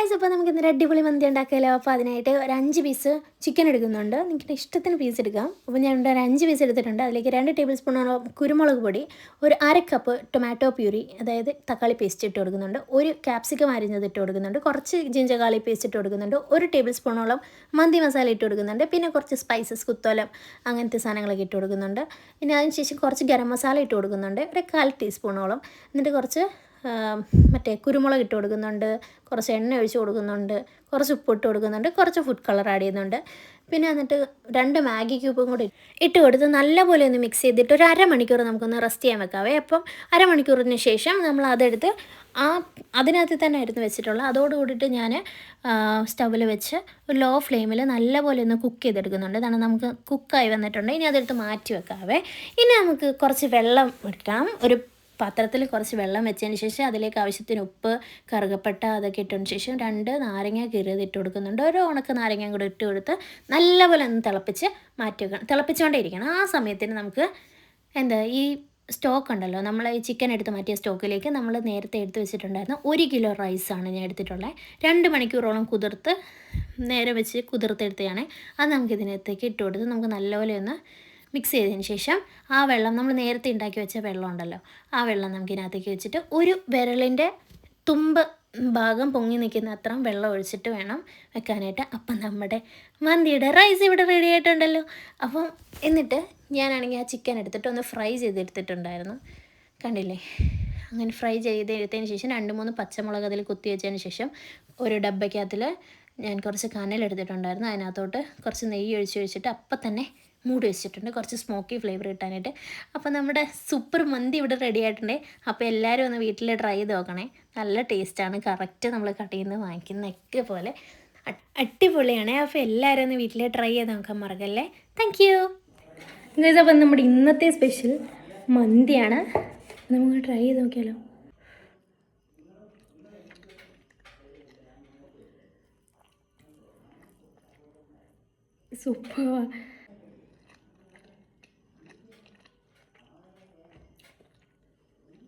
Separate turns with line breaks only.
Guys, അപ്പോൾ നമുക്ക് ഇന്നൊരു അടിപൊളി മന്തി ഉണ്ടാക്കിയാലോ. അപ്പോൾ അതിനായിട്ട് ഒരു 5 പീസ് ചിക്കൻ എടുക്കുന്നുണ്ട്. നിങ്ങൾക്ക് ഇഷ്ടത്തിന് പീസ് എടുക്കാം. അപ്പോൾ ഞാൻ ഒരു 5 പീസ് എടുത്തിട്ടുണ്ട്. അതിലേക്ക് 2 ടേബിൾ സ്പൂണോളം കുരുമുളക് പൊടി, ഒരു അര കപ്പ് ടൊമാറ്റോ പ്യൂരി, അതായത് തക്കാളി പേസ്റ്റ് ഇട്ട് കൊടുക്കുന്നുണ്ട്, ഒരു ക്യാപ്സിക്കം അരിഞ്ഞത് ഇട്ട് കൊടുക്കുന്നുണ്ട്, കുറച്ച് ജിഞ്ചർ ഗാർലിക് പേസ്റ്റ് ഇട്ട് കൊടുക്കുന്നുണ്ട്, ഒരു ടേബിൾ സ്പൂണോളം മന്തി മസാല ഇട്ട് കൊടുക്കുന്നുണ്ട്, പിന്നെ കുറച്ച് സ്പൈസസ്, കുത്തോലം അങ്ങനത്തെ സാധനങ്ങളൊക്കെ ഇട്ട് കൊടുക്കുന്നുണ്ട്. പിന്നെ അതിനുശേഷം കുറച്ച് ഗരം മസാല ഇട്ട് കൊടുക്കുന്നുണ്ട്, ഒരു 1/4 ടീസ്പൂണോളം. എന്നിട്ട് കുറച്ച് മറ്റേ കുരുമുളക് ഇട്ട് കൊടുക്കുന്നുണ്ട്, കുറച്ച് എണ്ണ ഒഴിച്ച് കൊടുക്കുന്നുണ്ട്, കുറച്ച് ഉപ്പിട്ട് കൊടുക്കുന്നുണ്ട്, കുറച്ച് ഫുഡ് കളർ ആഡ് ചെയ്യുന്നുണ്ട്. പിന്നെ എന്നിട്ട് 2 മാഗി ക്യൂബും കൂടി ഇട്ട് കൊടുത്ത് നല്ലപോലെ ഒന്ന് മിക്സ് ചെയ്തിട്ട് ഒരു അരമണിക്കൂർ നമുക്കൊന്ന് റെസ്റ്റ് ചെയ്യാൻ വെക്കാവേ. അപ്പം അരമണിക്കൂറിന് ശേഷം നമ്മൾ അതെടുത്ത് അതിനകത്ത് തന്നെ ആയിരുന്നു വെച്ചിട്ടുള്ളത്. അതോടുകൂടിയിട്ട് ഞാൻ സ്റ്റൗവിൽ വെച്ച് ഒരു ലോ ഫ്ലെയിമിൽ നല്ലപോലെ ഒന്ന് കുക്ക് ചെയ്തെടുക്കുന്നുണ്ട്. ഇതാണ് നമുക്ക് കുക്കായി വന്നിട്ടുണ്ട്. ഇനി അതെടുത്ത് മാറ്റി വെക്കാവേ. ഇനി നമുക്ക് കുറച്ച് വെള്ളം എടുക്കാം. ഒരു പാത്രത്തിൽ കുറച്ച് വെള്ളം വെച്ചതിന് ശേഷം അതിലേക്ക് ആവശ്യത്തിന് ഉപ്പ്, കറുകപ്പട്ട അതൊക്കെ ഇട്ടതിന് ശേഷം 2 നാരങ്ങ കീറിയത് ഇട്ട് കൊടുക്കുന്നുണ്ട്. ഒരു ഉണക്ക നാരങ്ങയും കൂടെ ഇട്ട് കൊടുത്ത് നല്ലപോലെ ഒന്ന് തിളപ്പിച്ച് മാറ്റി വെക്കണം. തിളപ്പിച്ചുകൊണ്ടേ ഇരിക്കണം. ആ സമയത്തിന് നമുക്ക് ഈ സ്റ്റോക്ക് ഉണ്ടല്ലോ, നമ്മൾ ഈ ചിക്കൻ എടുത്ത് മാറ്റിയ സ്റ്റോക്കിലേക്ക് നമ്മൾ നേരത്തെ എടുത്ത് വെച്ചിട്ടുണ്ടായിരുന്ന 1 കിലോ റൈസാണ് ഞാൻ എടുത്തിട്ടുള്ളത്. 2 മണിക്കൂറോളം കുതിർത്ത് നേരെ വെച്ച് കുതിർത്തെടുത്തതാണ്. അത് നമുക്കിതിനകത്തേക്ക് ഇട്ട് കൊടുത്ത് നമുക്ക് നല്ലപോലെ ഒന്ന് മിക്സ് ചെയ്തതിന് ശേഷം ആ വെള്ളം, നമ്മൾ നേരത്തെ ഉണ്ടാക്കി വെച്ച വെള്ളം ഉണ്ടല്ലോ, ആ വെള്ളം നമുക്ക് ഇതിനകത്തേക്ക് വെച്ചിട്ട് ഒരു വിരലിൻ്റെ തുമ്പ് ഭാഗം പൊങ്ങി നിൽക്കുന്ന അത്രയും വെള്ളം ഒഴിച്ചിട്ട് വേണം വെക്കാനായിട്ട്. അപ്പം നമ്മുടെ മന്തിയുടെ റൈസ് ഇവിടെ റെഡി ആയിട്ടുണ്ടല്ലോ. അപ്പം എന്നിട്ട് ഞാനാണെങ്കിൽ ആ ചിക്കൻ എടുത്തിട്ട് ഒന്ന് ഫ്രൈ ചെയ്തെടുത്തിട്ടുണ്ടായിരുന്നു, കണ്ടില്ലേ. അങ്ങനെ ഫ്രൈ ചെയ്തെടുത്തതിന് ശേഷം 2-3 പച്ചമുളക് അതിൽ കുത്തി വെച്ചതിന് ശേഷം ഒരു ഡബ്ബയ്ക്കകത്തിൽ ഞാൻ കുറച്ച് കനലെടുത്തിട്ടുണ്ടായിരുന്നു. അതിനകത്തോട്ട് കുറച്ച് നെയ്യ് ഒഴിച്ചിട്ട് അപ്പം തന്നെ മൂടി വെച്ചിട്ടുണ്ട്, കുറച്ച് സ്മോക്കി ഫ്ലേവർ കിട്ടാനായിട്ട്. അപ്പോൾ നമ്മുടെ സൂപ്പർ മന്തി ഇവിടെ റെഡി ആയിട്ടുണ്ട്. അപ്പോൾ എല്ലാവരും ഒന്ന് വീട്ടിൽ ട്രൈ ചെയ്ത് നോക്കണേ. നല്ല ടേസ്റ്റാണ്, കറക്റ്റ് നമ്മൾ കടയിൽ നിന്ന് വാങ്ങിക്കുന്നതൊക്കെ പോലെ അടിപൊളിയാണ്. അപ്പോൾ എല്ലാവരും ഒന്ന് വീട്ടിൽ ട്രൈ ചെയ്ത് നോക്കാൻ മറക്കല്ലേ. Thank you guys. അപ്പം നമ്മുടെ ഇന്നത്തെ സ്പെഷ്യൽ മന്തിയാണ്. നമുക്ക് ട്രൈ ചെയ്ത് നോക്കിയാലോ. സൂപ്പർ.